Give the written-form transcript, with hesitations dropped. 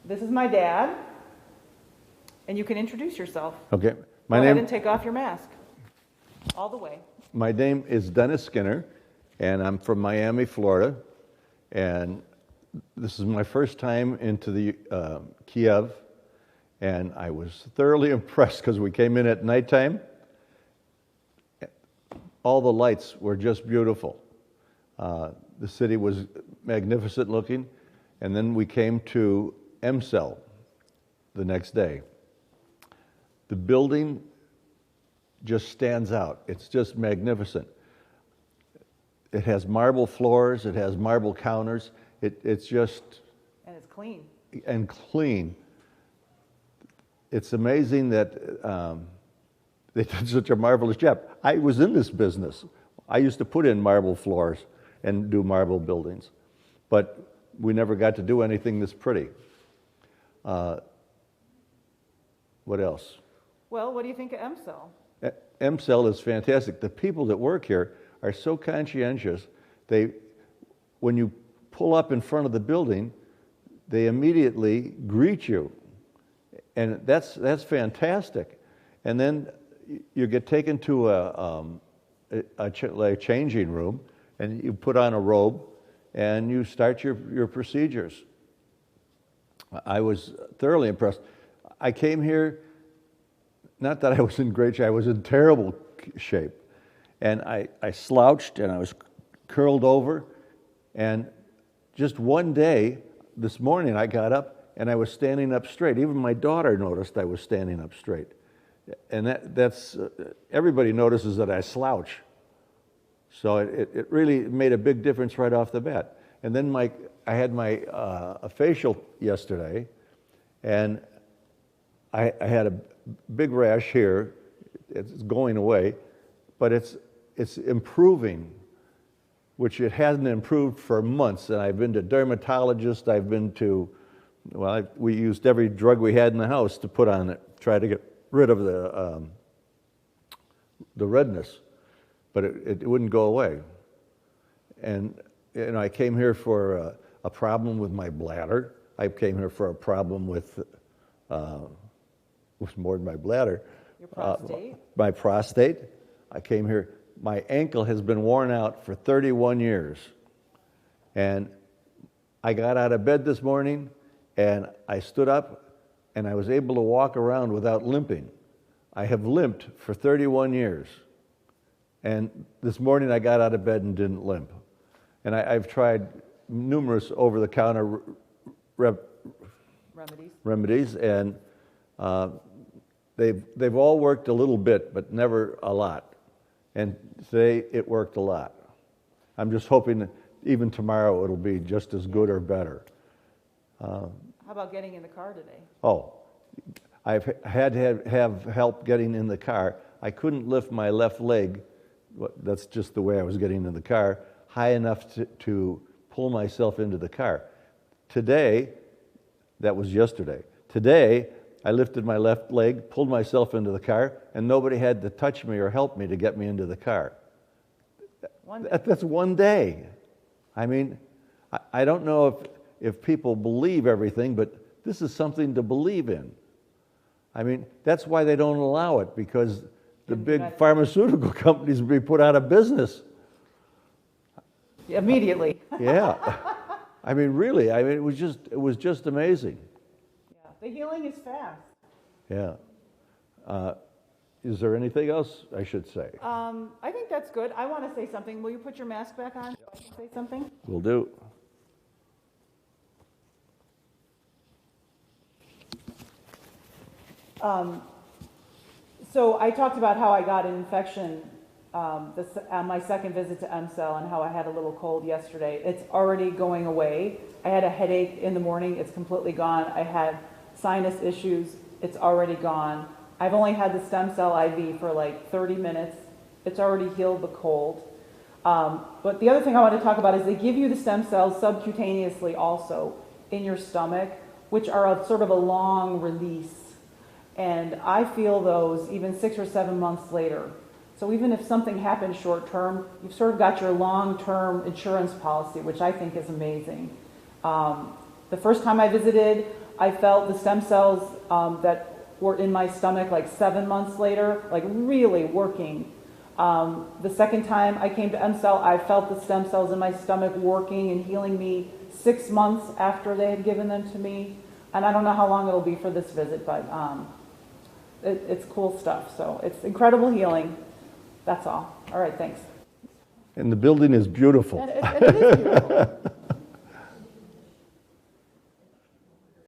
This is my dad, and you can introduce yourself. Okay. Go ahead and take off your mask. All the way. My name is Dennis Skinner, and I'm from Miami, Florida. And this is my first time into the Kiev, and I was thoroughly impressed because we came in at nighttime. All the lights were just beautiful. The city was magnificent looking, and then we came to Emsel the next day. The building just stands out. It's just magnificent. It has marble floors, it has marble counters. It's just... And it's clean. And clean. It's amazing that they did such a marvelous job. I was in this business. I used to put in marble floors and do marble buildings, but we never got to do anything this pretty. What else? Well, what do you think of Emsel? Emsel is fantastic. The people that work here are so conscientious. When you pull up in front of the building, they immediately greet you, and that's fantastic. And then you get taken to a changing room, and you put on a robe, and you start your procedures. I was thoroughly impressed. I came here, not that I was in great shape, I was in terrible shape. And I slouched and I was curled over. And just one day, this morning, I got up and I was standing up straight. Even my daughter noticed I was standing up straight. And that's everybody notices that I slouch. So it really made a big difference right off the bat. And then I had my a facial yesterday, and I had a big rash here. It's going away, but it's improving, which it hasn't improved for months. And I've been to dermatologists. I've been to, we used every drug we had in the house to put on it, try to get rid of the redness, but it wouldn't go away. And I came here for a problem with my bladder. I came here for a problem with more than my bladder. Your prostate? My prostate. I came here. My ankle has been worn out for 31 years. And I got out of bed this morning, and I stood up, and I was able to walk around without limping. I have limped for 31 years. And this morning I got out of bed and didn't limp. And I've tried numerous over-the-counter remedies, and they've all worked a little bit, but never a lot. And today it worked a lot. I'm just hoping that even tomorrow it'll be just as good or better. How about getting in the car today? Oh, I've had to have help getting in the car. I couldn't lift my left leg, that's just the way I was getting in the car, high enough to pull myself into the car. Today, that was yesterday. Today, I lifted my left leg, pulled myself into the car, and nobody had to touch me or help me to get me into the car. That's one day. I mean, I don't know if people believe everything, but this is something to believe in. I mean, that's why they don't allow it, because the big pharmaceutical companies will be put out of business. Immediately. Yeah. I mean, really, it was just amazing. Yeah. The healing is fast. Yeah. Is there anything else I should say? I think that's good. I want to say something. Will you put your mask back on so I can say something? Will do. So I talked about how I got an infection on my second visit to Emsel and how I had a little cold yesterday. It's already going away. I had a headache in the morning. It's completely gone. I had sinus issues. It's already gone. I've only had the stem cell IV for like 30 minutes. It's already healed the cold. But the other thing I want to talk about is they give you the stem cells subcutaneously also in your stomach, which are sort of a long release. And I feel those even 6 or 7 months later. So even if something happens short term, you've sort of got your long-term insurance policy, which I think is amazing. The first time I visited, I felt the stem cells that were in my stomach like 7 months later, like really working. The second time I came to MCell, I felt the stem cells in my stomach working and healing me 6 months after they had given them to me. And I don't know how long it'll be for this visit, but it's cool stuff. So it's incredible healing. That's all. All right, thanks. And the building is beautiful. And it is beautiful.